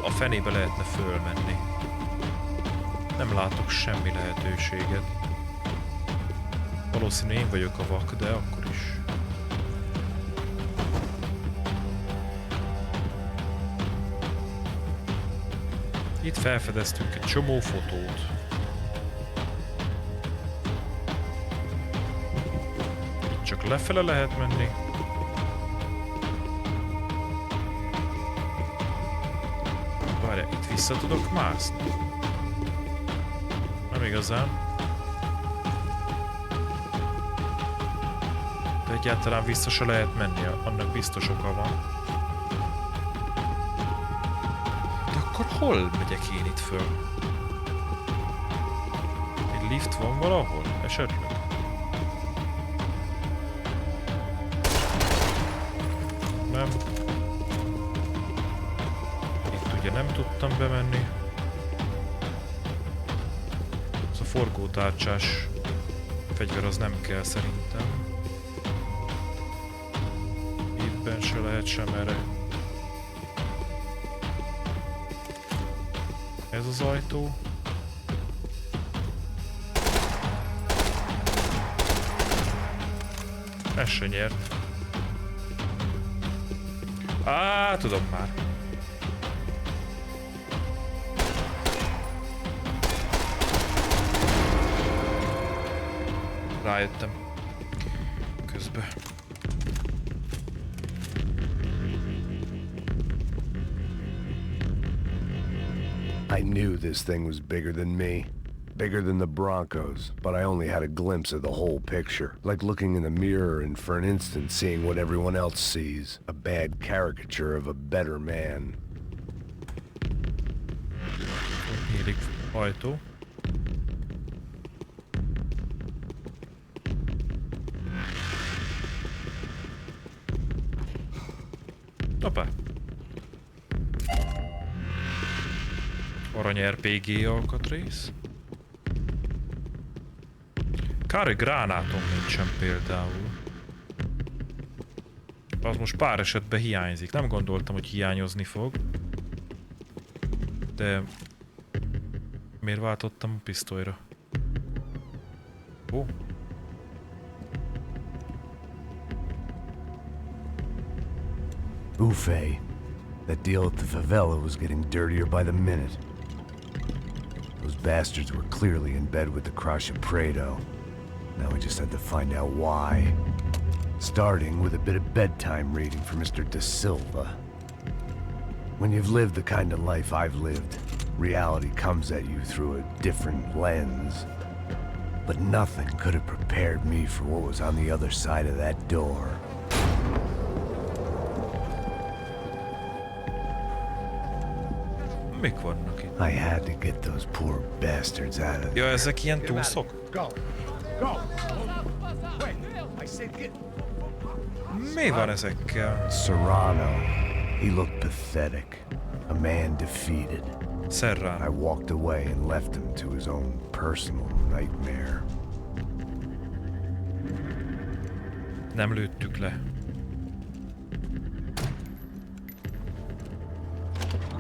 a fenébe lehetne fölmenni. Nem látok semmi lehetőséget. Valószínű én vagyok a vak, de akkor is. Itt felfedeztünk egy csomó fotót. Itt csak lefele lehet menni. Várj, itt vissza tudok mászni? Nem igazán. De egyáltalán vissza se lehet menni, annak biztos oka van. De akkor hol megyek én itt föl? Egy lift van valahol? Esetleg? Nem. Itt ugye nem tudtam bemenni. Ez a forgótárcsás fegyver az nem kell szerintem. Ittben se lehet sem erre. Ez az ajtó. Ez se nyert. Á, tudom már. Rájöttem. Közben. I knew this thing was bigger than me. Bigger than the Broncos, but I only had a glimpse of the whole picture. Like looking in the mirror and for an instant seeing what everyone else sees. A bad caricature of a better man. Nyílik ajtó. Hoppá. Arany RPG alkatrész. Kár, hogy gránátom nincsen például. Az most pár esetben hiányzik. Nem gondoltam, hogy hiányozni fog. De... miért váltottam a pisztolyra? Ó. Buffet. That deal at the favela was getting dirtier by the minute. Those bastards were clearly in bed with the Crush of Prado. Now we just had to find out why. Starting with a bit of bedtime reading for Mr. Da Silva. When you've lived the kind of life I've lived, reality comes at you through a different lens. But nothing could have prepared me for what was on the other side of that door. Mik vannak itt? I had to get those poor bastards out of there. Ja, ezek ilyen túszok? Mi van ezekkel? Serrano. He looked pathetic. A man defeated. Serrano. I walked away and left him to his own personal nightmare. Nem lőttük le.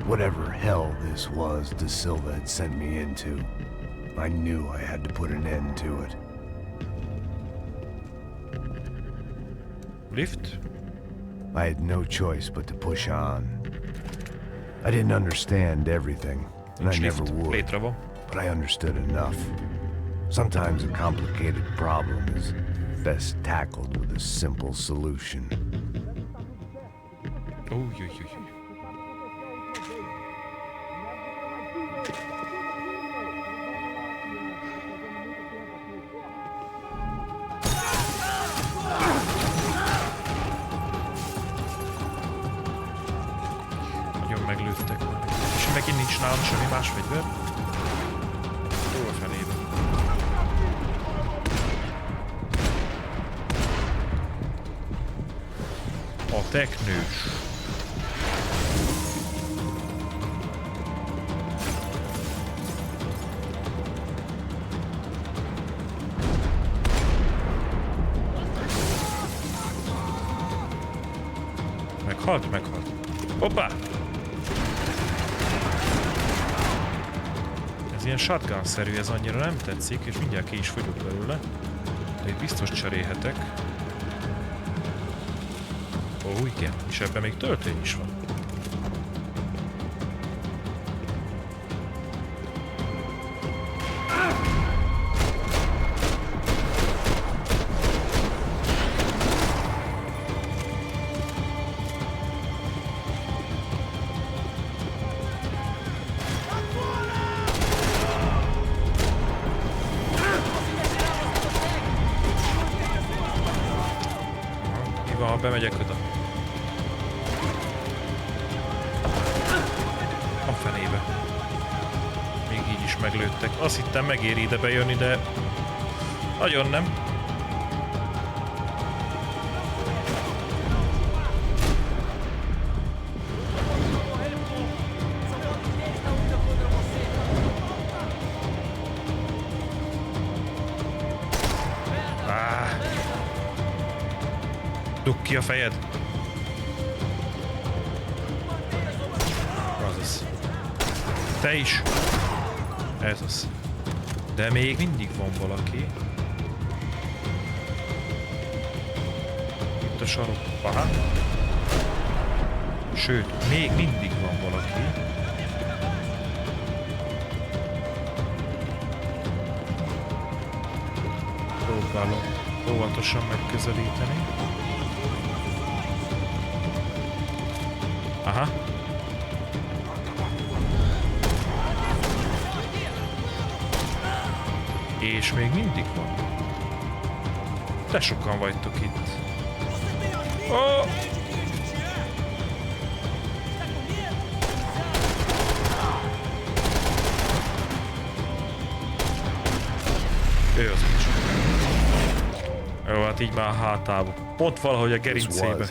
Whatever hell this was Da Silva had sent me into, I knew I had to put an end to it. Lift? I had no choice but to push on. I didn't understand everything, and I never would, Létre van. but I understood enough. Sometimes a complicated problem is best tackled with a simple solution. Új. Nagyon meglőttek. És megint nincs nálam semmi más fegyver? Jó a fenébe. A teknős. Meghalt. Hoppá! ilyen shotgun-szerű, ez annyira nem tetszik, és mindjárt ki is fogyok belőle. De itt biztos cserélhetek. Ó, igen, és ebben még töltény is van. Bemegyek oda. A fenébe. Még így is meglőttek. Azt hittem megéri ide bejönni, de nagyon nem. Dugd ki a fejed! Azaz. Te is! Ez az. De még mindig van valaki. Itt a sarok. Aha. Sőt, még mindig van valaki. Próbálom óvatosan megközelíteni. Aha. És még mindig van. De sokan vagytok itt. Oh! Ő az is. Jó, hát így már hátába. Pont valahogy a gerincébe.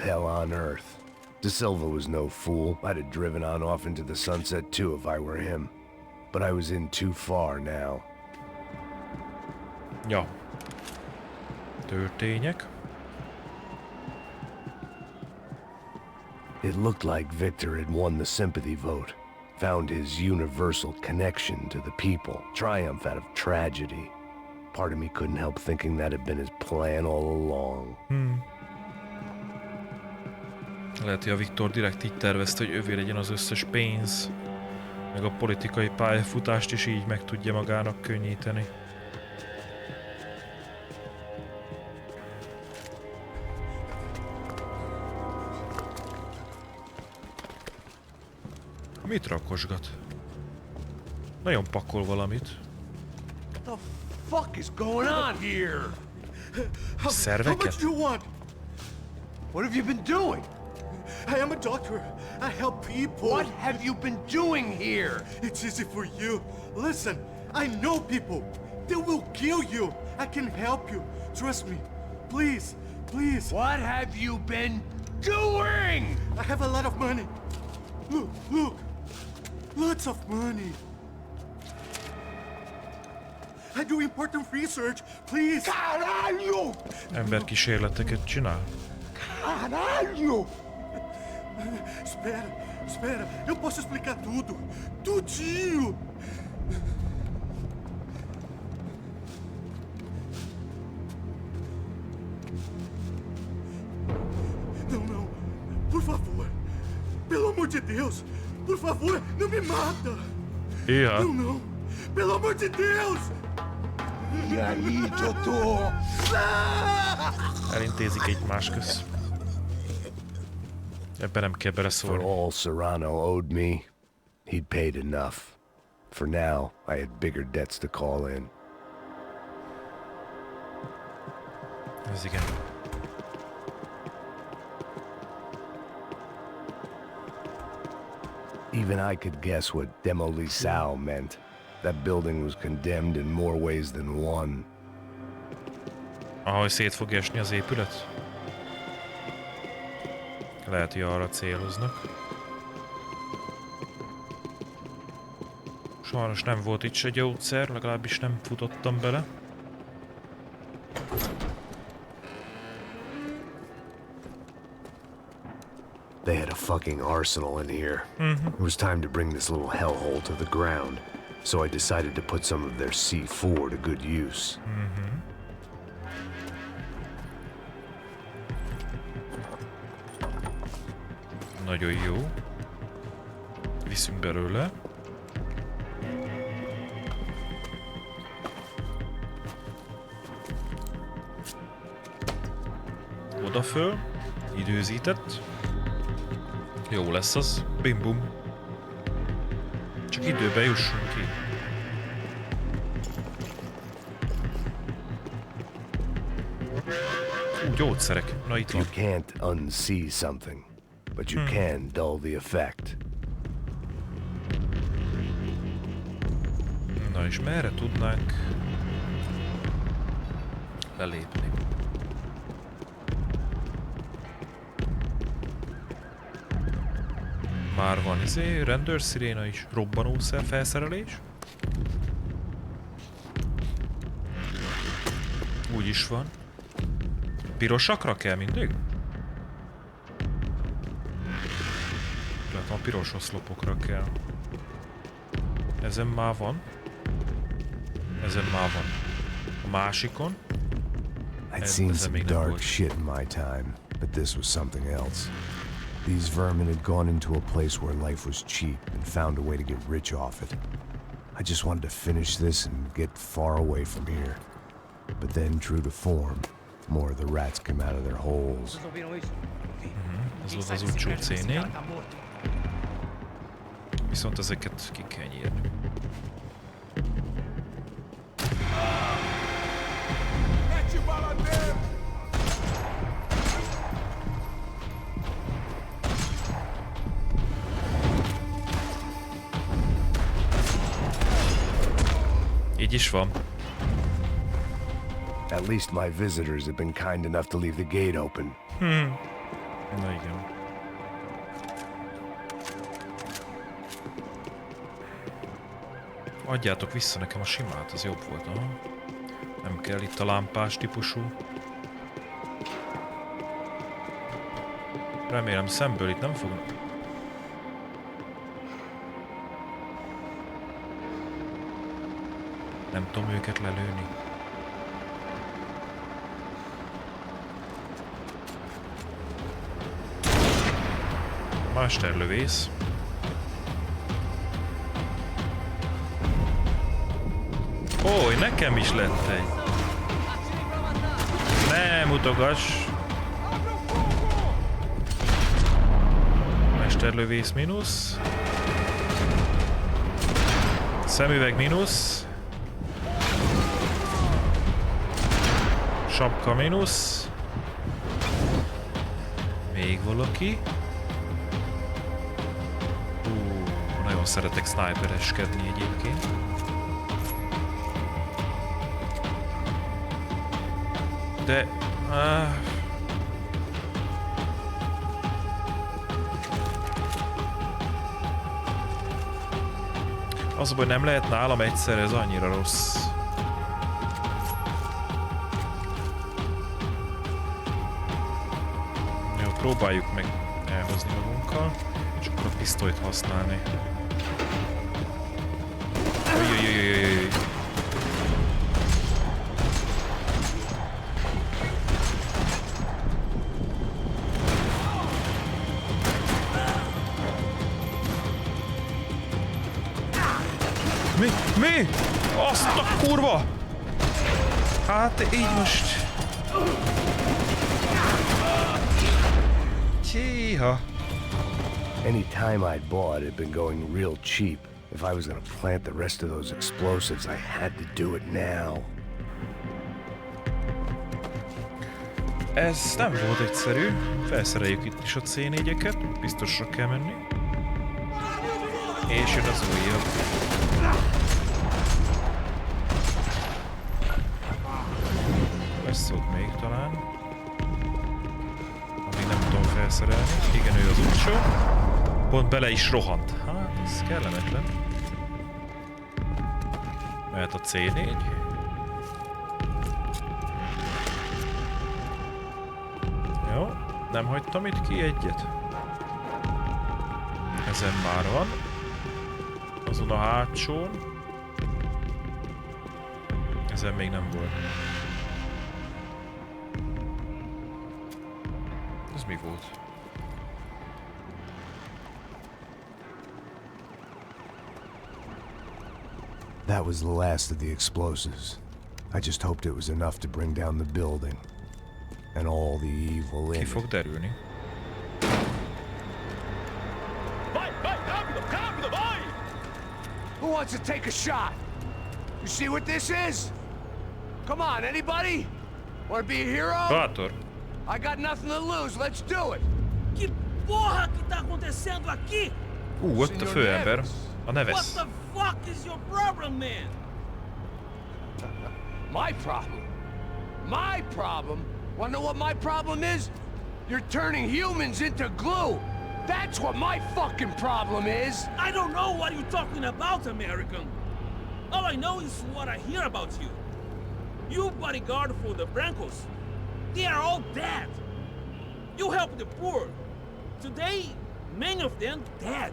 De Silva was no fool. I'd have driven on off into the sunset too if I were him. But I was in too far now. Ja. Történjek. It looked like Victor had won the sympathy vote. Found his universal connection to the people. Triumph out of tragedy. Part of me couldn't help thinking that had been his plan all along. Lehet, hogy a Viktor direkt így tervezte, hogy övé legyen az összes pénz, meg a politikai pályafutást is így meg tudja magának könnyíteni. Mit rakosgat? Nagyon pakol valamit. What the fuck is going on here? Szerveket? How much do you want? What have you been doing? I am a doctor. I help people. What have you been doing here? It's easy for you. Listen, I know people. They will kill you. I can help you. Trust me. Please, please. What have you been doing? I have a lot of money. Look, look. Lots of money. I do important research. Please. Caralho! Emberkísérleteket csinál? Caralho! Espera, espera. Eu posso explicar tudo. Tudinho. Não, não. Por favor. Pelo amor de Deus. Por favor, não me mata. Ja. Não, não. Pelo amor de Deus. E aí, doutor? Elintézik egymás köz. Ebben nem kell For beleszólni. all Serrano owed me, he'd paid enough. For now, I had bigger debts to call in. Ez igen. Even I could guess what demolisão meant. That building was condemned in more ways than one. Ahogy szét fog esni az épület? Lehet, hogy arra céloznak. Sajnos nem volt itt se gyógyszer, legalábbis nem futottam bele. They had a fucking arsenal in here. It was time to bring this little hellhole to the ground. so I decided to put some of their C4 to good use. Nagyon jó. Viszünk belőle. Oda föl. Időzített. Jó lesz az. Bim bum. Csak időbe jussunk ki. Gyógyszerek. Na itt van. You can't unsee something, but you can dull the effect. Na és merre tudnánk lelépni? Már van rendőrsziréna is, robbanószer felszerelés. Úgy is van. Pirosakra kell mindig? Látom, a piros oszlopokra kell. Ezen már van. Ezen már van. A másikon. I'd seen some dark shit in my time, but this was something else. These vermin had gone into a place where life was cheap and found a way to get rich off it. I just wanted to finish this and get far away from here. But then, true to form, more of the rats came out of their holes. Ez volt az utcsó C4. Viszont ezeket ki kell nyírni. Így is van. At least my visitors have been kind enough to leave the gate open. Na igen. Adjátok vissza nekem a simát, az jobb volt, aha. Nem kell itt a lámpás típusú. Remélem szemből itt nem fognak. Nem tudom őket lelőni. Mesterlövész. Ó, nekem is lett egy. Ne mutogass. Mesterlövész mínusz. Szemüveg mínusz. Sapka mínusz. Még valaki. Nagyon szeretek snipereskedni egyébként. De... az, hogy nem lehet nálam egyszer, ez annyira rossz. Jó, próbáljuk meg elhozni magunkkal, és akkor a pisztolyt használni. Ujjjjjjjjjjjjj. Mi? Azt a kurva! Hát így most... Csíha! Any time I'd bought had been going real cheap. If I was gonna plant the rest of those explosives, I had to do it now. Ez nem volt egyszerű. Felszereljük itt is a C4-eket. Biztosra kell menni. És jön az újabb. Lesz ott még talán. Amíg nem tudom felszerelni. Igen, ő az utcsó. Pont bele is rohant. Hát, ez kellemetlen. Mehet a C4. Jó, nem hagytam itt ki egyet. Ezen már van. Azon a hátsón. Ezen még nem volt. Ez mi volt? That was the last of the explosives. I just hoped it was enough to bring down the building. And all the evil in Ki it. fog derülni? Who wants to take a shot? You see what this is? Come on, anybody? Want to be a hero? Bátor! I got nothing to lose. Let's do it. Que porra que tá acontecendo aqui? Ott a főember. A What Neves. the fuck is your problem, man? My problem? My problem? Wanna know what my problem is? You're turning humans into glue. That's what my fucking problem is. I don't know what you're talking about, American. All I know is what I hear about you. You bodyguard for the Brancos. They are all dead. You help the poor. Today, many of them dead.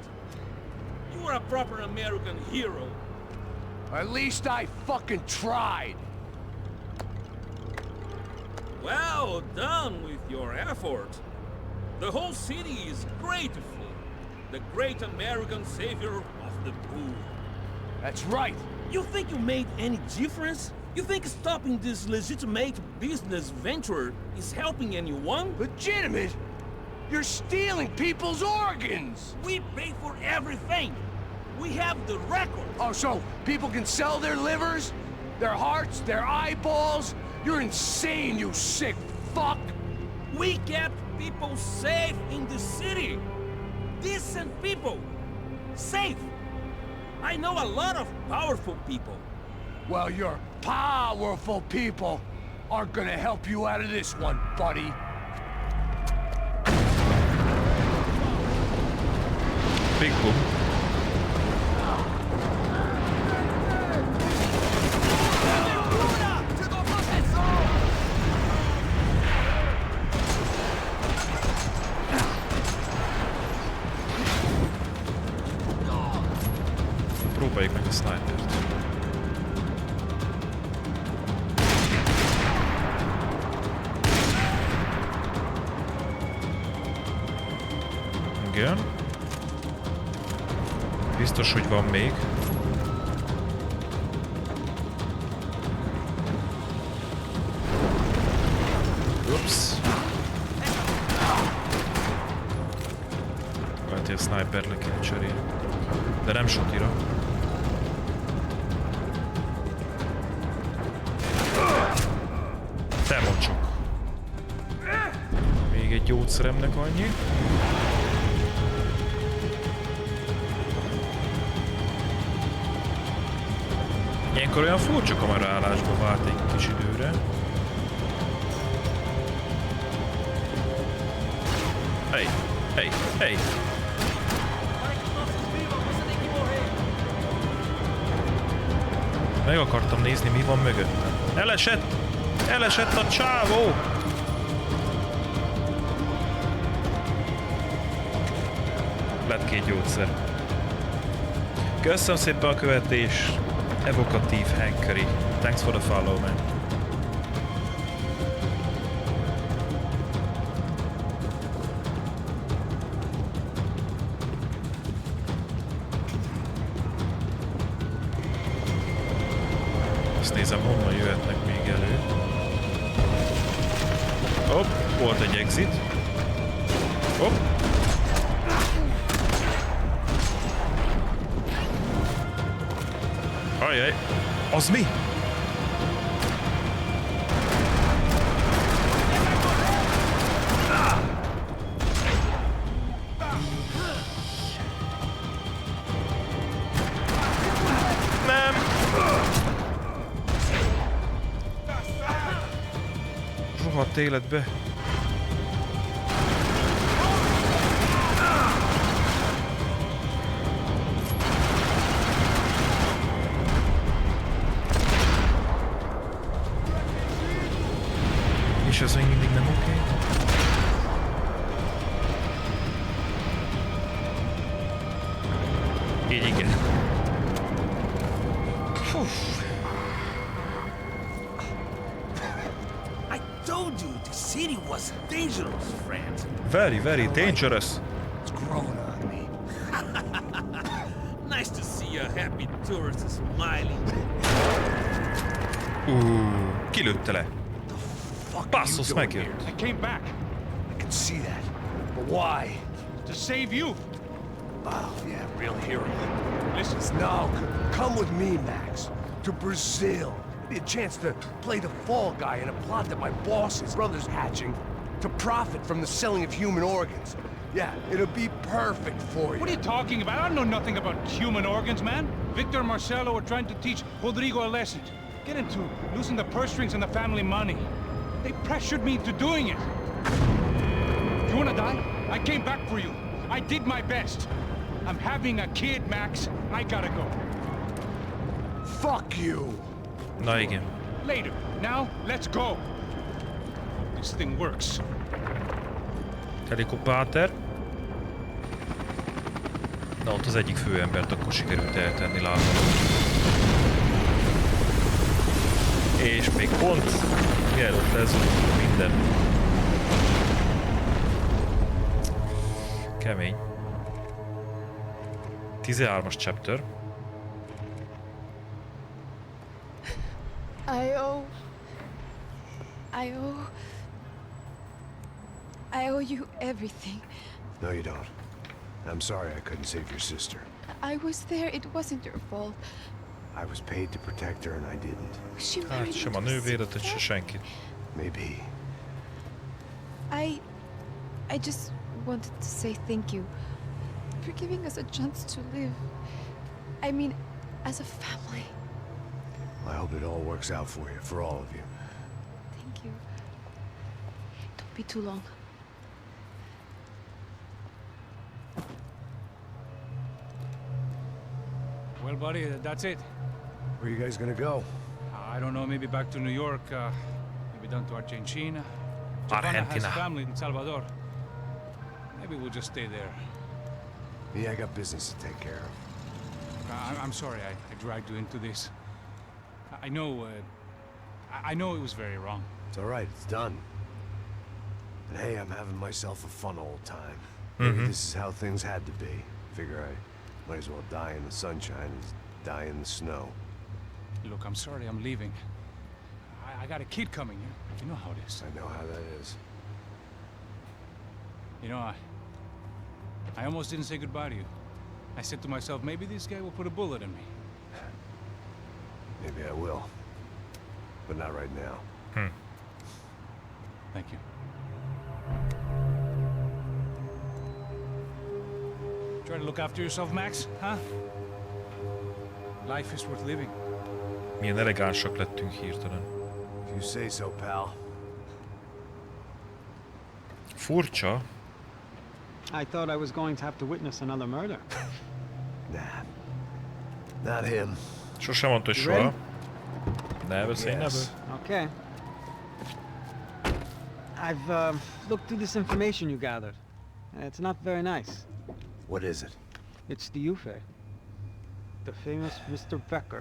You are a proper American hero. At least I fucking tried. Well done with your effort. The whole city is grateful. The great American savior of the poor. That's right. You think you made any difference? You think stopping this legitimate business venture is helping anyone? Legitimate? You're stealing people's organs! We pay for everything. We have the record. Oh, so people can sell their livers? Their hearts? Their eyeballs? You're insane, you sick fuck! We kept people safe in the city. Decent people. Safe. I know a lot of powerful people. Well, your powerful people aren't gonna help you out of this one, buddy. Big boom. Próbáljuk meg a snipert. Igen. Biztos, hogy van még. Ups. Lehet, hogy a sniper le kéne cserélni. De nem sotira. Te mondd csak. Még egy gyógyszeremnek annyi. Ilyenkor olyan furcsa kameraállásba vált egy kis időre. Hey, hey, hey! Meg akartam nézni, mi van mögöttem. Elesett! Elesett a csávó! Lett 2 gyógyszer. Köszönöm szépen a követés! Evokatív Hankeri. Thanks for the follow, man. Azt nézem, honnan jöhetnek még elő. Hopp, volt egy exit. Hopp. Ajaj, az mi? Nem! Rohadt életbe. És ez még mindig nem oké. Így igen. told you the city was dangerous, friend. Very, very dangerous. It's growing on me. Nice to see a happy tourist smiling. Kilőtte le. Basszus, megjött. I came back I can see that. But why? to save you. Oh, yeah, real hero. Listen, No, come with me, Max. To Brazil. Be a chance to play the fall guy in a plot that my boss's brother's hatching to profit from the selling of human organs. Yeah, it'll be perfect for you. what are you talking about? I know nothing about human organs, man. Victor and Marcelo were trying to teach Rodrigo a lesson. Get into losing the purse strings and the family money. They pressured me into doing it. You wanna die? I came back for you. I did my best. I'm having a kid, Max. I gotta go. Fuck you! Na igen. Later. Now, let's go. This thing works. Helikopter. Na ott az egyik főembert akkor sikerült eltenni lábon. És még pont mielőtt lezúgunk minden. Kemény. 13-as chapter. I owe you everything. No, you don't. I'm sorry I couldn't save your sister. I was there, it wasn't your fault. I was paid to protect her and I didn't. She Hát married sem a into a nővéretet, se sick senkit. Maybe. I just wanted to say thank you for giving us a chance to live. I mean, as a family. I hope it all works out for you, for all of you. Thank you. Don't be too long. Well, buddy, that's it. Where are you guys gonna go? I don't know, maybe back to New York, maybe down to Argentina. Giovanna Argentina. has family in Salvador. Maybe we'll just stay there. Yeah, I got business to take care of. I'm sorry I dragged you into this. I know, I know it was very wrong. It's all right, it's done. And hey, I'm having myself a fun old time. Maybe this is how things had to be. Figure I might as well die in the sunshine as die in the snow. Look, I'm sorry I'm leaving. I got a kid coming. You know how it is. I know how that is. You know, I almost didn't say goodbye to you. I said to myself, maybe this guy will put a bullet in me. Maybe I will. But not right now. Thank you. Try to look after yourself, Max, huh? Life is worth living. Milyen elegánsak lettünk hirtelen. If you say so, pal. Furcsa. I thought I was going to have to witness another murder. Nah. Not him. Sosem mondta, hogy soha. Never say never. Yes. Okay. I've looked through this information you gathered. It's not very nice. What is it? It's the Ufe. The famous Mr. Becker.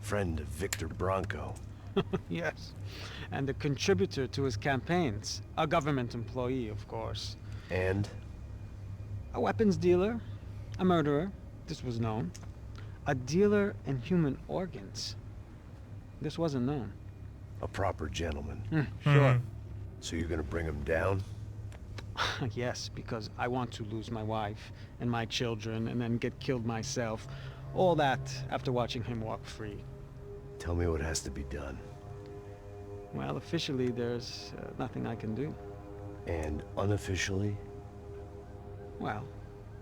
Friend of Victor Bronco. Yes. And a contributor to his campaigns. A government employee, of course. And? A weapons dealer. A murderer. This was known. A dealer in human organs. This wasn't known. A proper gentleman. Sure. So you're gonna bring him down? Yes, because I want to lose my wife and my children and then get killed myself. All that after watching him walk free. Tell me what has to be done. Well, officially there's nothing I can do. And unofficially? Well,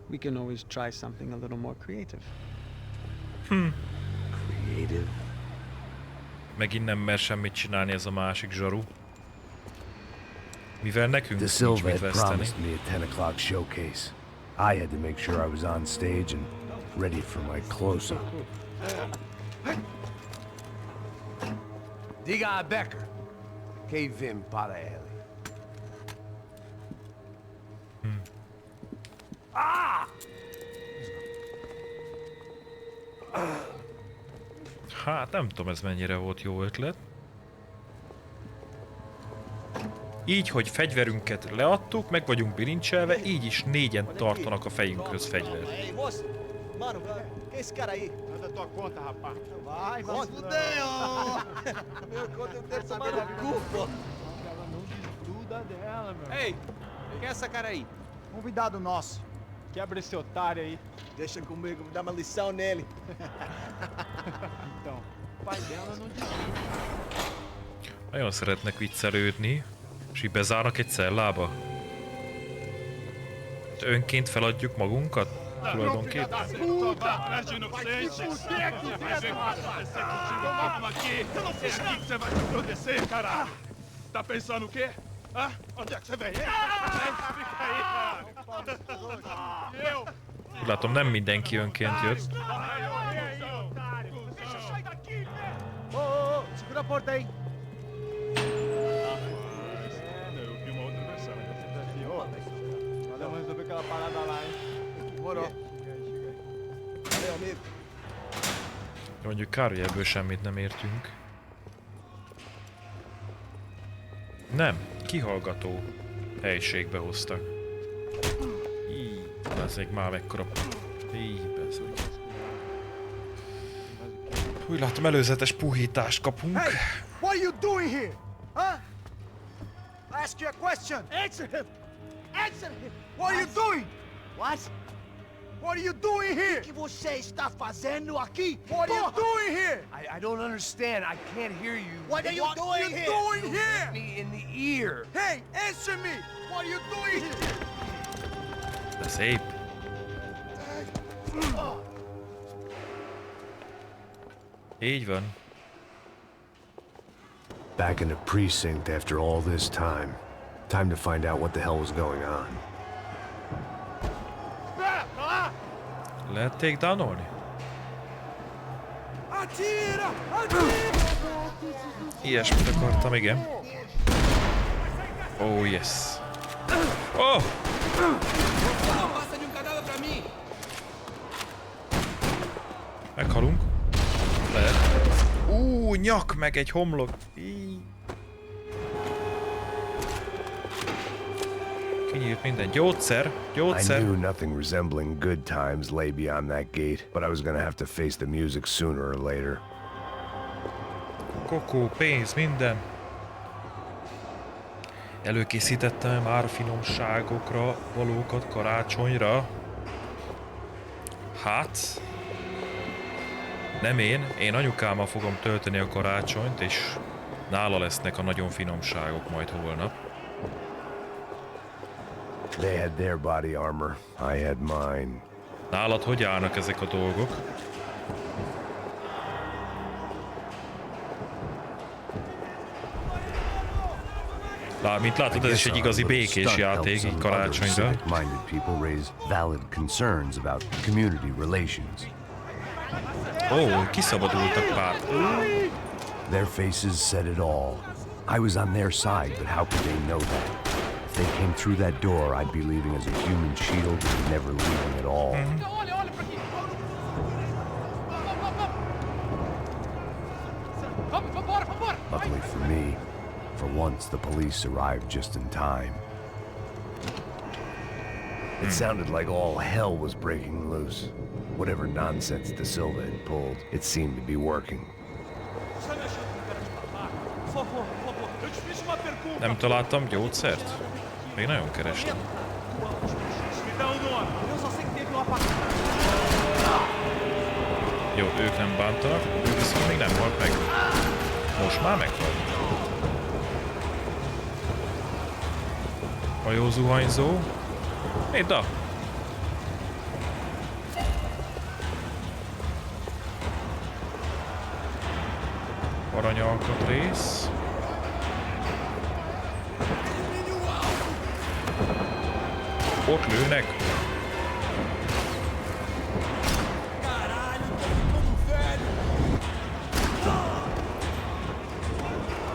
we can always try something a little more creative. Creative? Megint nem mer semmit csinálni ez a másik zsaru. Mivel nekünk De nincs Silva mit had veszteni. promised me a 10 o'clock showcase. I had to make sure I was on stage and ready for my close-up. Diga Becker. K10 Pro. Hát nem tudom, ez mennyire volt jó ötlet. Így, hogy fegyverünket leadtuk, meg vagyunk bilincselve, így is 4-en tartanak a fejünkhöz fegyvert. Ei, moço! Mano, quem é esse cara aí? Manda tua conta, rapaz. Vai, vai se fuder, ó! Meu conta eu quero tomar no cu, pô! Ela não desgruda dela, meu. Ei, quem é essa cara aí? Convidado nosso. Quebra esse otário aí. Deixa comigo, vou dar uma lição nele. Então, o pai dela não desgruda. Nagyon szeretnek viccelődni, és így bezárnak egy cellába. Önként feladjuk magunkat? Tulajdonképpen. Tá pensando o quê? Hã? Onde é que você vem? Fica aí, cara. Eu? Úgy látom, nem mindenki önként jött. Deixa eu sair daqui, velho! Ô, segura a porta aí. Eu vi uma outra versão. Valeu, vamos resolver aquela parada lá, hein? Demorou. Valeu, amigo. Mondjuk kár, hogy ebből semmit nem értünk. Nem, kihallgató helyiségbe hoztak. Így, bezzeg már mekkora... Így, bezzeg. Úgy látom, előzetes puhítást kapunk. Hey, what are you doing here? Huh? I ask you a question. Answer him. Answer him. What are you doing? What? What are you doing here? O que você está fazendo aqui? What are you doing here? I don't understand. I can't hear you. What are you doing here? doing here? Me in the ear. Hey, answer me. What are you doing here? De szép. Így van. Back in the precinct after all this time. Time to find out what the hell was going on. Lehet takedownolni? Atira! Atira! Ilyesmit akartam, igen. Oh, yes. Oh! Meghalunk. Lehet. Nyak meg egy homlok. Kinyílt minden. Gyógyszer. I Gyógyszer. knew nothing resembling good times lay beyond that gate, but I was gonna have to face the music sooner or later. Kokó, pénz, minden. Előkészítettem már a finomságokra valókat karácsonyra. Hát... Nem én anyukámmal fogom tölteni a karácsonyt, és nála lesznek a nagyon finomságok majd holnap. They had their body armor, I had mine. Nálad hogy állnak ezek a dolgok? Mint látod, ez is egy igazi békés játék, így karácsonyra. Minded people raise valid concerns about community relations. Ó, kiszabadultak pár. Their faces said it all. I was on their side, but how could they know that? If they came through that door, I'd be leaving as a human shield and never leaving at all. Luckily for me, for once the police arrived just in time. It sounded like all hell was breaking loose. Whatever nonsense De Silva had pulled, it seemed to be working. Nem találtam gyógyszert? Még nagyon kerestem. Jó, ők nem bántanak, ő viszont még nem halt meg. Most már meghalt. Hajózuhanyzó. Éda! Aranyalkatrész. Ott lőnek.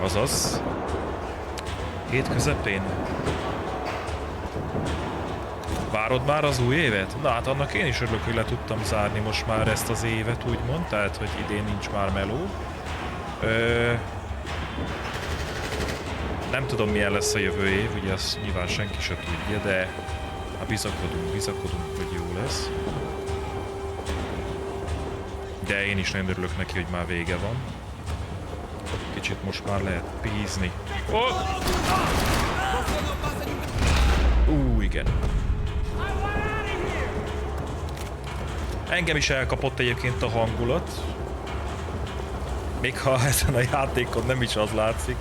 Azaz. Hét közepén. Várod már az új évet? Na hát annak én is örülök, hogy le tudtam zárni most már ezt az évet, úgymond, tehát hogy idén nincs már meló. Nem tudom, milyen lesz a jövő év, ugye azt nyilván senki se tudja, de hát bizakodunk, hogy jó lesz. De én is nagyon örülök neki, hogy már vége van. Kicsit most már lehet pízni. Igen. Engem is elkapott egyébként a hangulat. Még ha ezen a játékon nem is az látszik.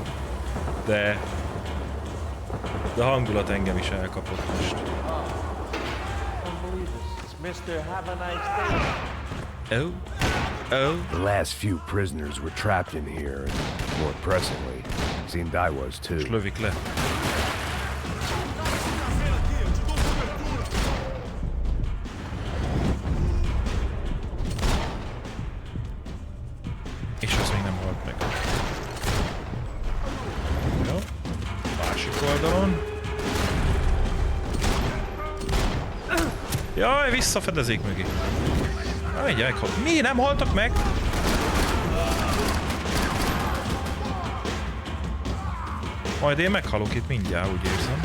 De a hangulat engem is elkapott most. Oh. The last few prisoners were trapped in here, and more pressingly, seemed I was too. És lövik le. És az még nem halt meg. Jó. Másik oldalon. Jaj, visszafedezik mögé. Mindjárt meghalt. Mi? Nem haltak meg? Majd én meghalok itt mindjárt, úgy érzem.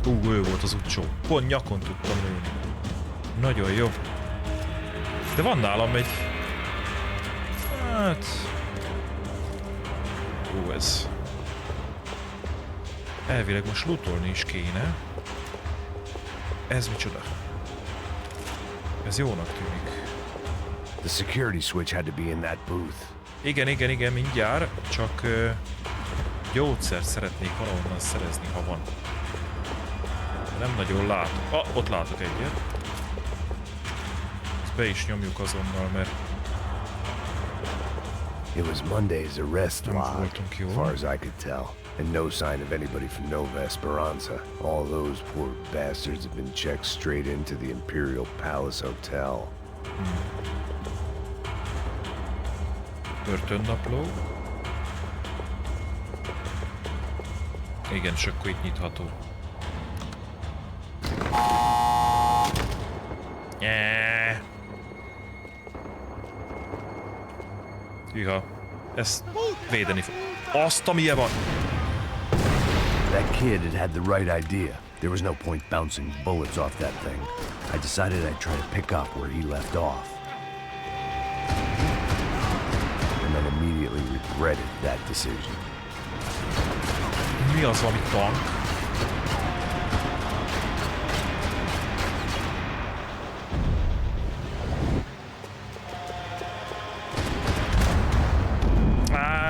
Ő volt az utcsó. Pont nyakon tudtam lőni. Nagyon jó. De van nálam egy... Hát... ez... Elvileg most lootolni is kéne. Ez micsoda? Ez jónak tűnik. The security switch had to be in that booth. Igen, mindjárt. Csak gyógyszert szeretnék valahonnan szerezni, ha van. Nem nagyon látok. Ott látok egyet. Ezt be is nyomjuk azonnal, mert... It was Monday's arrest log, as far as I could tell. And no sign of anybody from Nova Esperanza. All those poor bastards have been checked straight into the Imperial Palace Hotel. Börtönnapló. Igen, és akkor itt nyitható. Hűha. Ezt védeni fog. Azt, amilyen van! That kid had the right idea. There was no point bouncing bullets off that thing. I decided I'd try to pick up where he left off. And then immediately regretted that decision. Mi az, ami tank?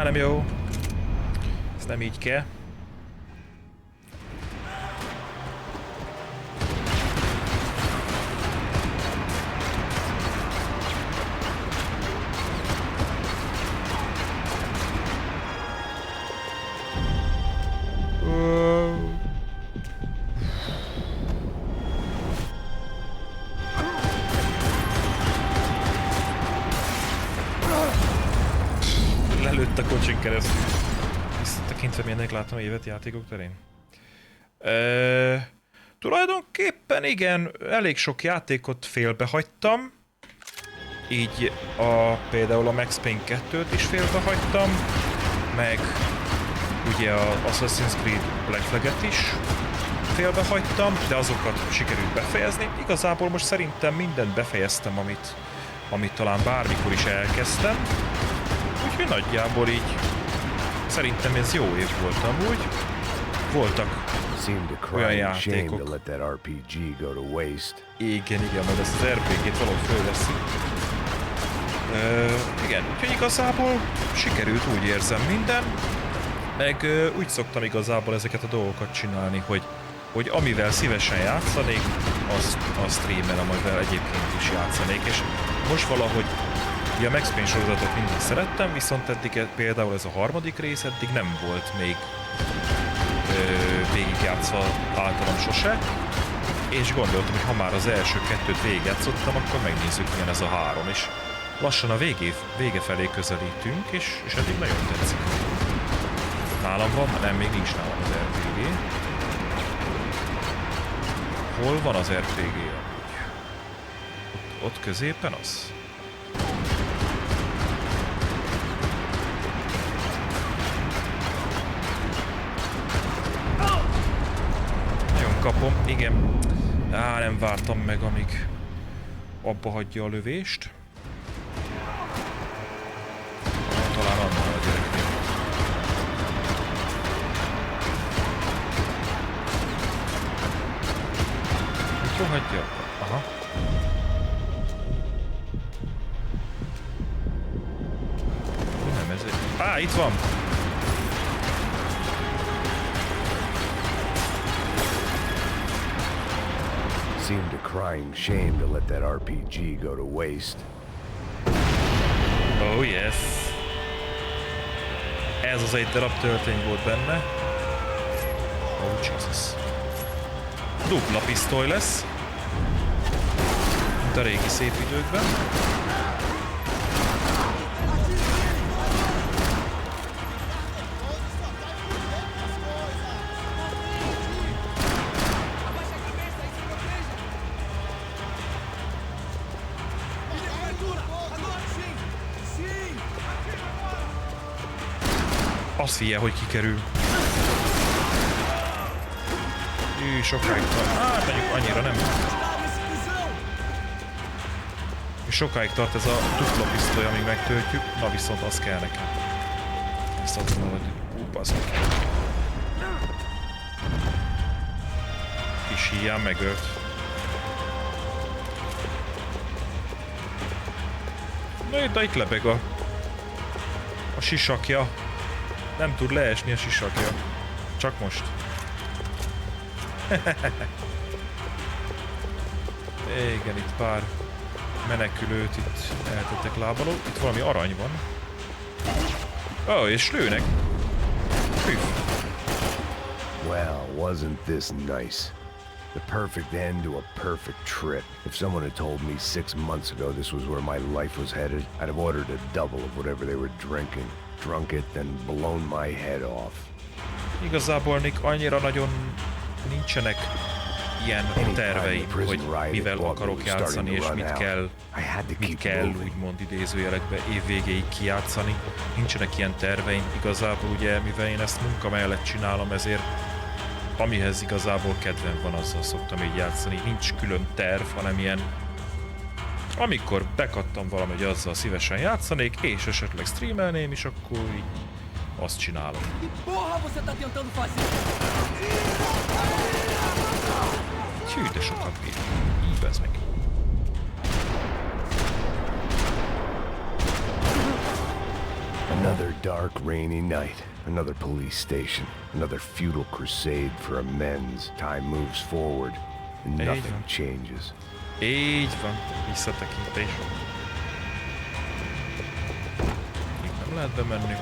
Nem jó. Ez nem így kell. Lelőtt a kocsin keresztül. Visszatekintve milyennek látom évet játékok terén. Tulajdonképpen igen, elég sok játékot félbehagytam. Így például a Max Payne 2-t is félbehagytam. Meg ugye a Assassin's Creed Black Flag-et is félbehagytam, de azokat sikerült befejezni. Igazából most szerintem mindent befejeztem, amit talán bármikor is elkezdtem. Úgyhogy nagyjából így szerintem ez jó év volt amúgy. Voltak olyan játékok. Igen, majd ezt az RPG-t valahogy fölveszi. Igen, úgyhogy igazából sikerült, úgy érzem minden. Meg úgy szoktam igazából ezeket a dolgokat csinálni, hogy amivel szívesen játszanék, azt streamelem, amivel egyébként is játszanék. És most valahogy ugye a Max Payne sorozatot mindig szerettem, viszont eddig például ez a harmadik rész eddig nem volt még végigjátszva általam sose. És gondoltam, hogy ha már az első kettőt végigjátszottam, akkor megnézzük, milyen ez a három. És lassan a vége felé közelítünk, és eddig nagyon tetszik. Nálam van? Nem, még nincs nálam az RPG. Hol van az RPG amúgy? Ott középen az? megkapom. Igen. Á, nem vártam meg, amíg abba hagyja a lövést. Talán annál a gyereknél. Mikor hagyja? Aha. Nem ez egy... Á, itt van! Seemed a crying shame to let that RPG go to waste. Oh yes! Ez az egy darab töltény volt benne. Oh Jesus. Dupla pisztoly lesz. Mint a régi szép időkben. Azt figyelj, hogy kikerül. Sokáig tart. Hát mondjuk annyira nem. Sokáig tart ez a dupla pisztoly, amíg megtöltjük. Na viszont az kell nekem. Viszont valahogy... Bazdmeg. Kis híján megölt. Na itt lebeg a sisakja. Nem tud leesni a sisakja. Csak most. Igen, itt pár menekülőt itt eltettek lábaló. Itt valami arany van. Ó, és lőnek. Püff. Well, wasn't this nice? The perfect end to a perfect trip. If someone had told me 6 months ago this was where my life was headed, I'd have ordered a double of whatever they were drinking. Drunk it, then blown my head off. Igazából Nick, annyira nagyon nincsenek ilyen terveim, hogy mivel akarok játszani, és mit kell úgymond idézőjelekbe évvégéig kijátszani. Nincsenek ilyen terveim. Igazából ugye, mivel én ezt munka mellett csinálom, ezért amihez igazából kedvem van, azzal szoktam így játszani. Nincs külön terv, hanem ilyen... Amikor bekattam valami, hogy azzal szívesen játszanék, és esetleg streamelném is, akkor így azt csinálom. Hű, de sokat bír. Így ez meg. Another dark, rainy night. Another police station. Another futile crusade for amends. Time moves forward, and nothing changes. Így van, visszatekintés. Itt nem lehet bemenni.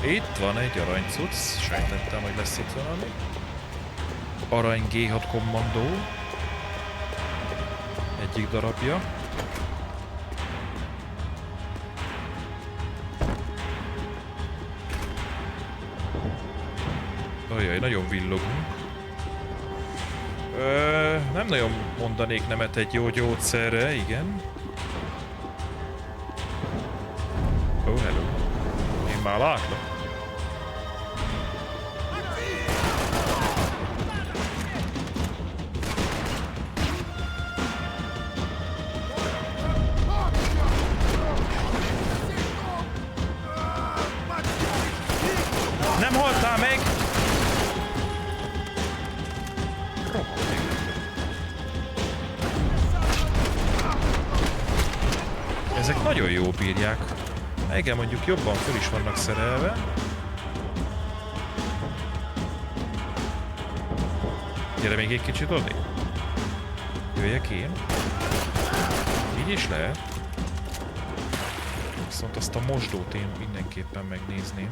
Itt van egy aranycucc, sejtettem, hogy lesz itt valami. Arany G6 kommandó. Egyik darabja. Ajaj, nagyon villogunk. Nem nagyon mondanék nemet egy jó gyógyszerre, igen. Oh, hello. Én már látlak. Nem haltál meg! Ezek nagyon jó bírják. Igen, mondjuk jobban föl is vannak szerelve. Gyere még egy kicsit odébb. Jöjjek én. Így is lehet. Viszont azt a mosdót én mindenképpen megnézném.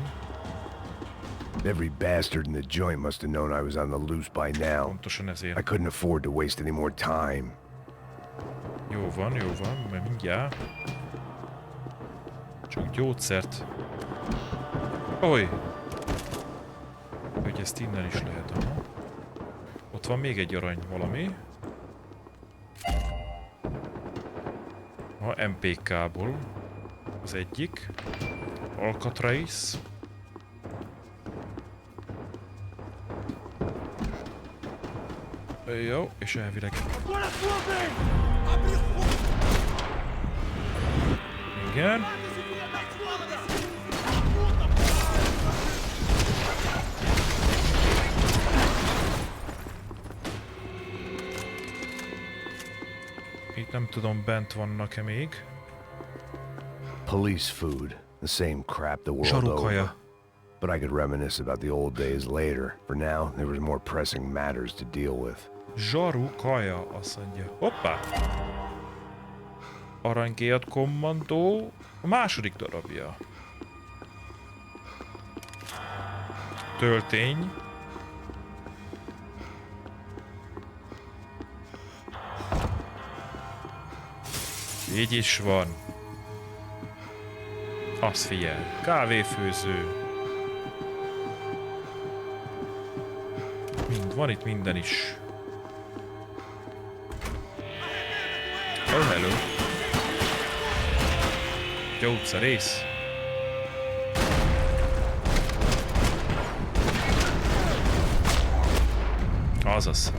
Every bastard in the joint must have known I was on the loose by now. Pontosan ezért. I couldn't afford to waste any more time. Jó van, mert mindjárt. Csak gyógyszert. Oly! Hogy ezt innen is lehet, aha. Ott van még egy arany valami. A MPK-ból. Az egyik. Alcatraz. Jó, és elvileg... Igen. Itt nem tudom, bent vannak-e még. Police food, the same crap the world Zsarukaja. over. But I could reminisce about the old days later. For now, there was more pressing matters to deal with. Zsarukaja, azt mondja. Hoppá! Aranygéjat kommandó. A második darabja. Töltény. Így is van. Azt figyel. Kávéfőző. Van itt minden is. Oh, hello. Gyógyszerész. Azaz.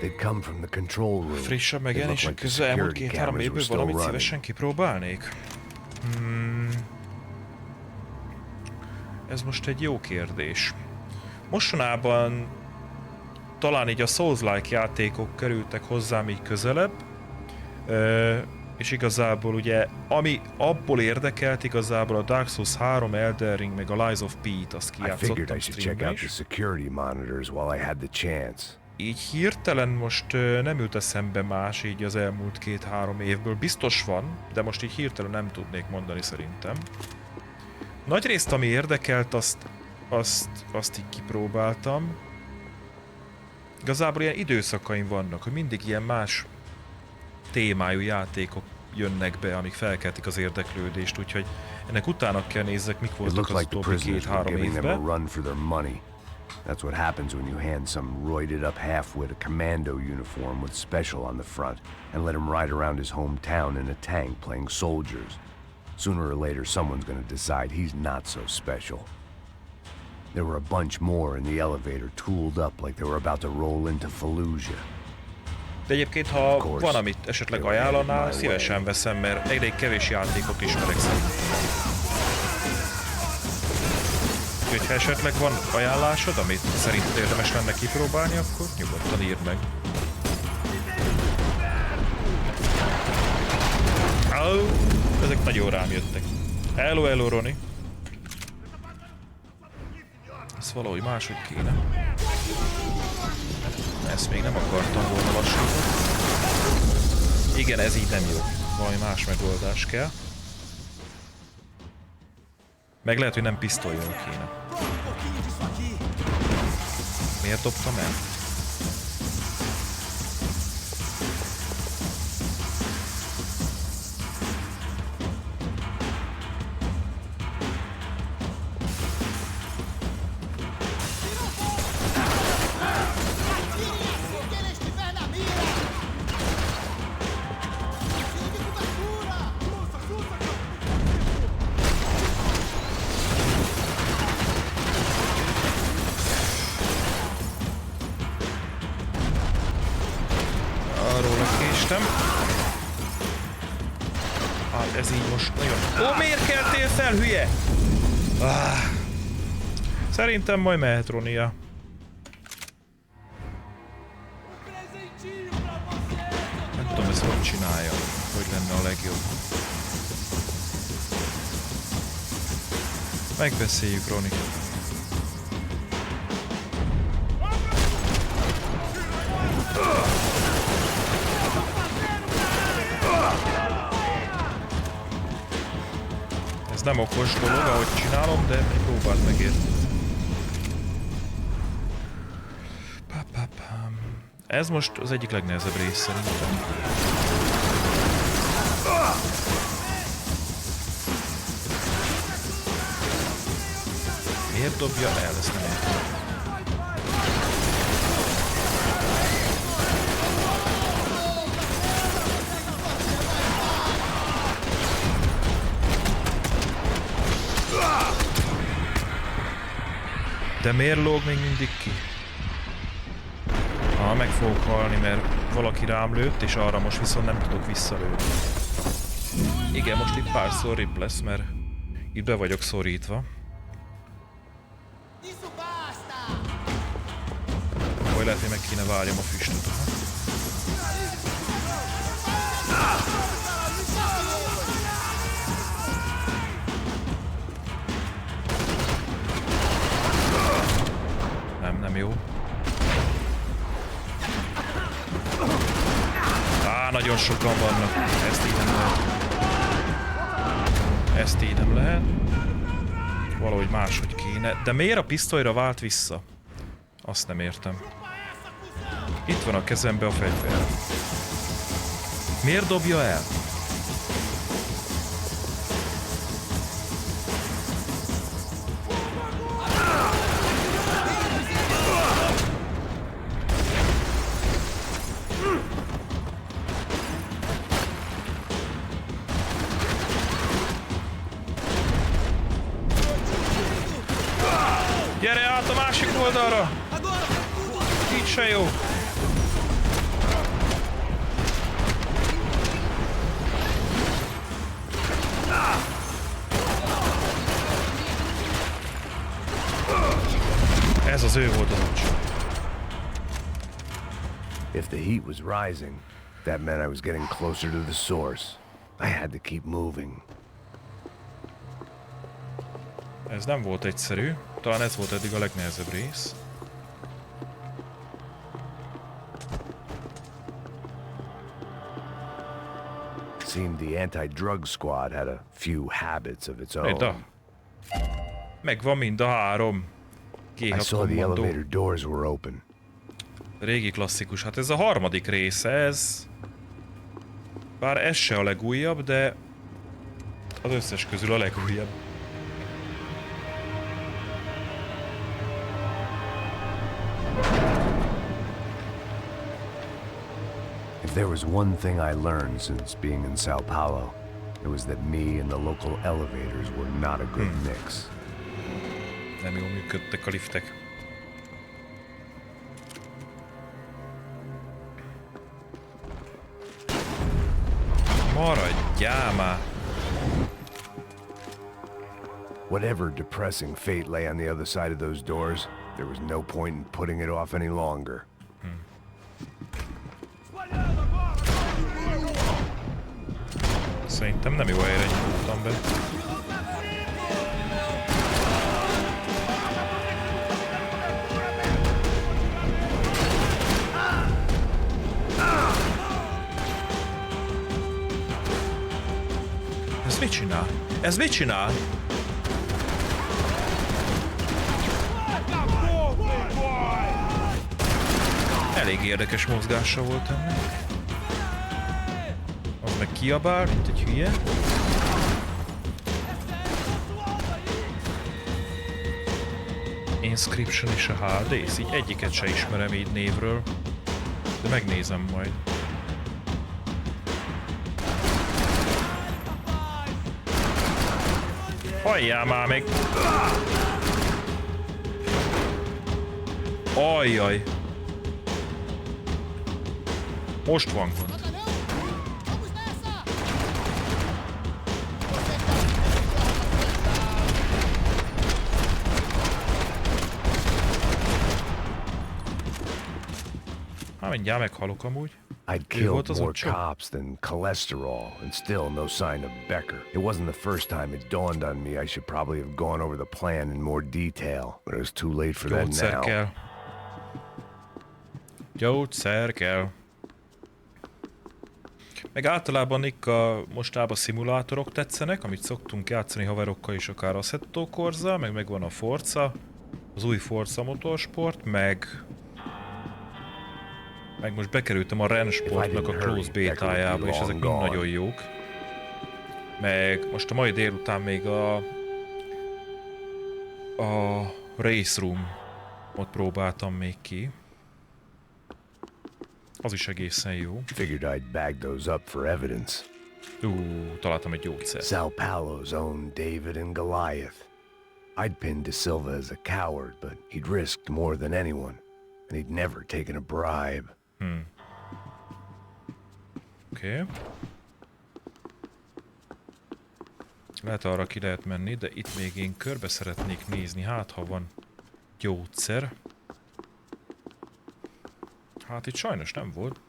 They'd come from the control room. Frissebb megjelenések közül elmúlt 2-3 évből valamit szívesen kipróbálnék? Ez most egy jó kérdés. Mostanában talán így a Souls-like játékok kerültek hozzám így közelebb, és igazából ugye, ami abból érdekelt, igazából a Dark Souls 3, Elden Ring, meg a Lies of P-t, azt kijátszottam streamben is. Így hirtelen most nem jut eszembe más így az elmúlt 2-3 évből. Biztos van, de most így hirtelen nem tudnék mondani szerintem. Nagyrészt ami érdekelt, azt így kipróbáltam. Igazából ilyen időszakaim vannak, hogy mindig ilyen más témájú játékok jönnek be, amik felkeltik az érdeklődést, úgyhogy ennek utána kell nézzek, mik voltak az utóbbi 2-3 évben. That's what happens when you hand some roided up halfwit a commando uniform with special on the front and let him ride around his hometown in a tank playing soldiers. Sooner or later someone's gonna decide he's not so special. There were a bunch more in the elevator tooled up like they were about to roll into Fallujah. De egyébként, ha van, amit esetleg ajánlanál, szívesen veszem, mert elég kevés játékot ismerek szerintem. Úgyhogy ha esetleg van ajánlásod, amit szerinted érdemes lenne kipróbálni, akkor nyugodtan írd meg. Ezek nagyon rám jöttek. Hello, Roni. Ez valahogy máshogy kéne. Ezt még nem akartam volna lassítani. Igen, ez így nem jó. Valami más megoldás kell. Meg lehet, hogy nem pisztolyon kéne. Miért dobtam el? Hát ez így most nagyon... Ó, miért keltél fel, hülye? Szerintem majd mehet Ronia. Nem tudom, ezt hogy csinálja, hogy lenne a legjobb. Megbeszéljük, Roni. Ez nem okos dolog, ahogy csinálom, de próbáld megérni. Ez most az egyik legnehezebb rész szerintem. Miért dobja el? Ezt nem értem. De miért lóg még mindig ki? azonnal meg fogok halni, mert valaki rám lőtt, és arra most viszont nem tudok visszalőni. Igen, most itt párszor rip lesz, mert itt be vagyok szorítva. Hogy lehet, hogy meg kéne várjam a füstöt. Nem jó. Nagyon sokan vannak. Ezt így nem lehet. Ezt így nem lehet. Valahogy máshogy kéne. De miért a pisztolyra vált vissza? Azt nem értem. Itt van a kezembe a fegyver. Miért dobja el? Gyere át a másik oldalra! Így se jó! Ez az ő volt az ocsó. If the heat was rising, that meant I was getting closer to the source. I had to keep moving. Ez nem volt egyszerű. Talán ez volt eddig a legnehezebb rész. Seemed the anti-drug squad had a few habits of its own. Megvan mind a három. I saw the elevator doors were open. Régi klasszikus. Hát ez a harmadik része, ez... Bár ez se a legújabb, de... Az összes közül a legújabb. If there was one thing I learned since being in Sao Paulo, it was that me and the local elevators were not a good mix. Nem jól működtek a liftek. Maradjál már! Whatever depressing fate lay on the other side of those doors, there was no point in putting it off any longer. Szerintem nem jó helyre nyújtottam be. Ez mit csinál? Ez mit csinál? Elég érdekes mozgása volt ennek. Az meg kiabál, mint egy hülye. Inscription és a HD-sz, így egyiket se ismerem így névről. De megnézem majd. Halljál már meg! Ajjaj! Most van gond. Mindjárt meghalok amúgy. I'd killed more cops than cholesterol, and still no sign of Becker. It wasn't the first time it dawned on me I should probably have gone over the plan in more detail, but it was too late for that now. Kell. Gyógyszer kell. Meg általában mostában szimulátorok tetszenek, amit szoktunk játszani haverokkal is, akár Assetto Corsa, meg megvan a Forza, az új Forza Motorsport, meg most bekerültem a Rennsportnak a close bétájába, és ezek mind nagyon jók. Meg most a mai délután még a Race Room-ot próbáltam még ki. Az is egészen jó. Figured I'd bag those up for evidence. Találtam egy gyógyszert. Sao Paulo's own David and Goliath. I'd pinned De Silva as a coward, but he'd risked more than anyone. and he'd never taken a bribe. Oké. Lehet arra ki lehet menni, de itt még én körbe szeretnék nézni, hát ha van gyógyszer. Hát itt sajnos nem volt.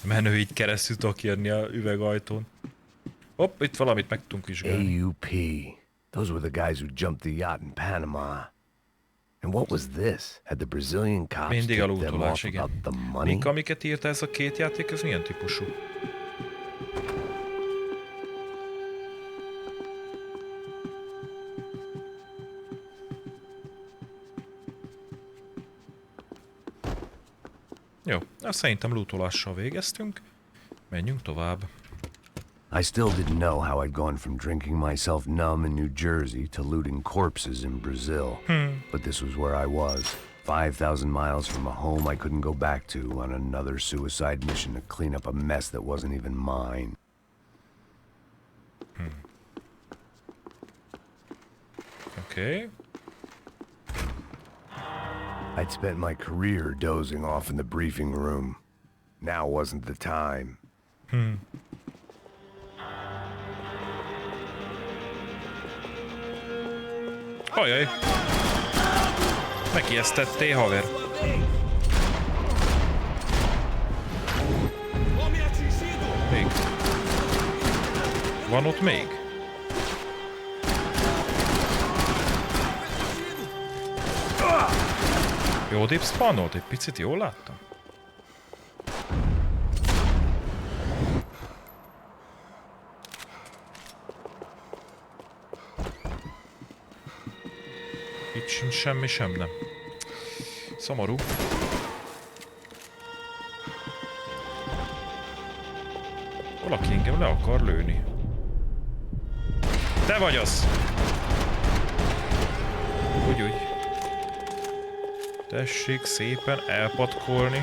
Menő így keresztül tudok jönni a üvegajtón. Hopp, itt valamit meg tudunk vizsgálni. AUP. Those were the guys who jumped the yacht in Panama. And what was this? Had the Brazilian cops Mindig a tipped them lootolás, off igen. about the money? Mik, amiket írta ez a két játék, ez milyen típusú? Jó, azt szerintem lootolással végeztünk. Menjünk tovább. I still didn't know how I'd gone from drinking myself numb in New Jersey to looting corpses in Brazil. But this was where I was, 5,000 miles from a home I couldn't go back to, on another suicide mission to clean up a mess that wasn't even mine. Okay. I'd spent my career dozing off in the briefing room. Now wasn't the time. Ajaj! Megijesztettél, haver. Még. Van ott még? Jó odébb spawnolt egy picit, jól láttam? Itt sincs semmi, sem nem. Szomorú. Valaki engem le akar lőni. Te vagy az! Úgy. Tessék szépen elpatkolni.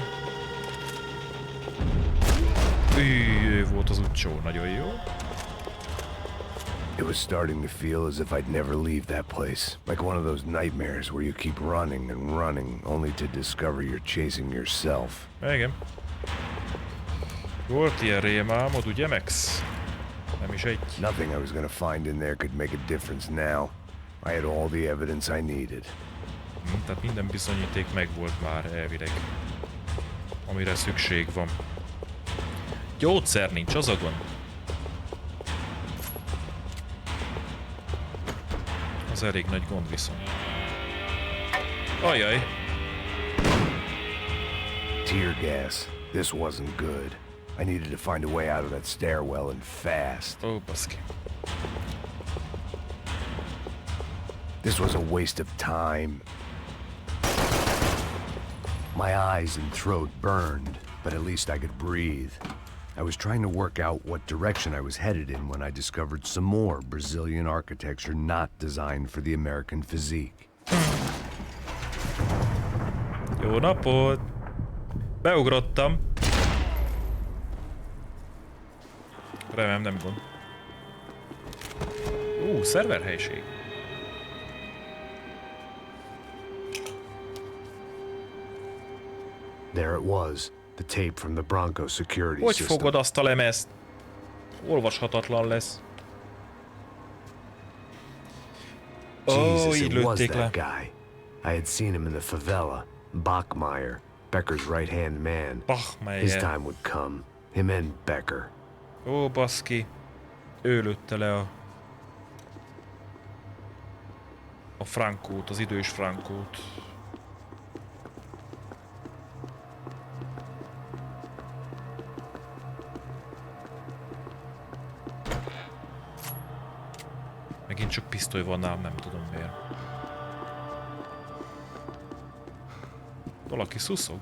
Ő volt az utcsó, nagyon jó. It was starting to feel as if I'd never leave that place. Like one of those nightmares where you keep running and running, only to discover you're chasing yourself. Igen. Volt ilyen rémálmod, ugye, Max? Nem is egy. Nothing I was gonna find in there could make a difference now. I had all the evidence I needed. Tehát minden bizonyíték megvolt már elvileg, amire szükség van. Gyógyszer nincs, az a gond. Az elég nagy gond viszont. Ajaj. Tear gas. This wasn't good. I needed to find a way out of that stairwell and fast. Ó, baszki. This was a waste of time. My eyes and throat burned, but at least I could breathe. I was trying to work out what direction I was headed in when I discovered some more Brazilian architecture not designed for the American physique. Jó napot! Beugrottam. Remélem nem gond. Szerverhelység. There it was, the tape from the Bronco security Hogy system. fogod azt a lemezt? Olvashatatlan lesz. Jesus, így it was lőtték le. that guy. I had seen him in the favela. Bachmeyer, Becker's right-hand man. Bachmeyer. His time would come. Him and Becker. Ó, baszki. Ő lőtte le a Frankót, az idős Frankót. Megint csak pisztoly van nálam, nem tudom miért. Valaki szuszog?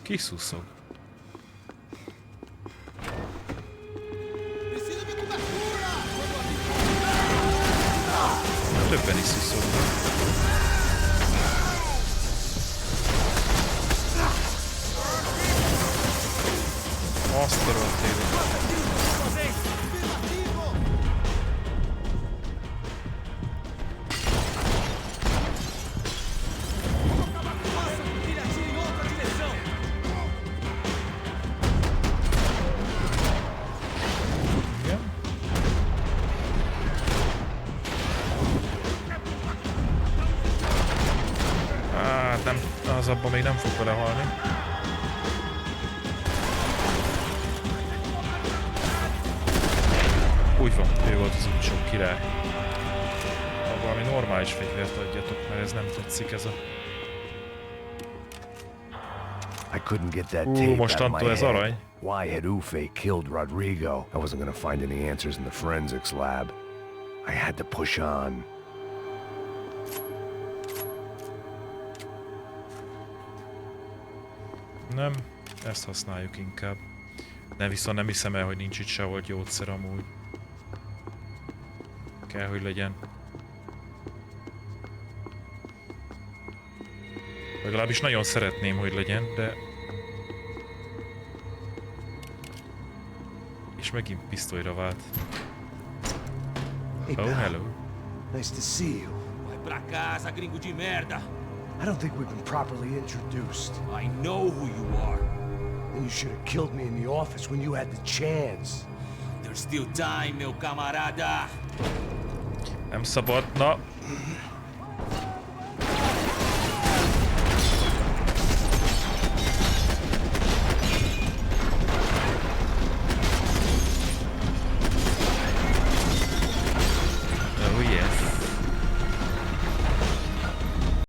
Ki szuszog? Többen is szuszognak. Azt a rohadt élet. Az abban még nem fog belehalni. Úgy van, ő volt az utcsó király. Ha valami normális fegyvert adjatok, mert ez nem tetszik ez a... I couldn't get that tape out of my mostantól ez arany. head. Why had Ufe killed Rodrigo? I wasn't gonna find any answers in the forensics lab. I had to push on. Nem, ezt használjuk inkább. De viszont nem hiszem el, hogy nincs itt sehol gyógyszer amúgy. Kell, hogy legyen. Legalábbis nagyon szeretném, hogy legyen, de... És megint pisztolyra vált. Hey, Oh, pal. hello. Nice to see you. Vai pra casa, gringo de merda. I don't think we've been properly introduced. I know who you are. Then you should have killed me in the office when you had the chance. There's still time, meu camarada. Nem szabadna. Oh yes.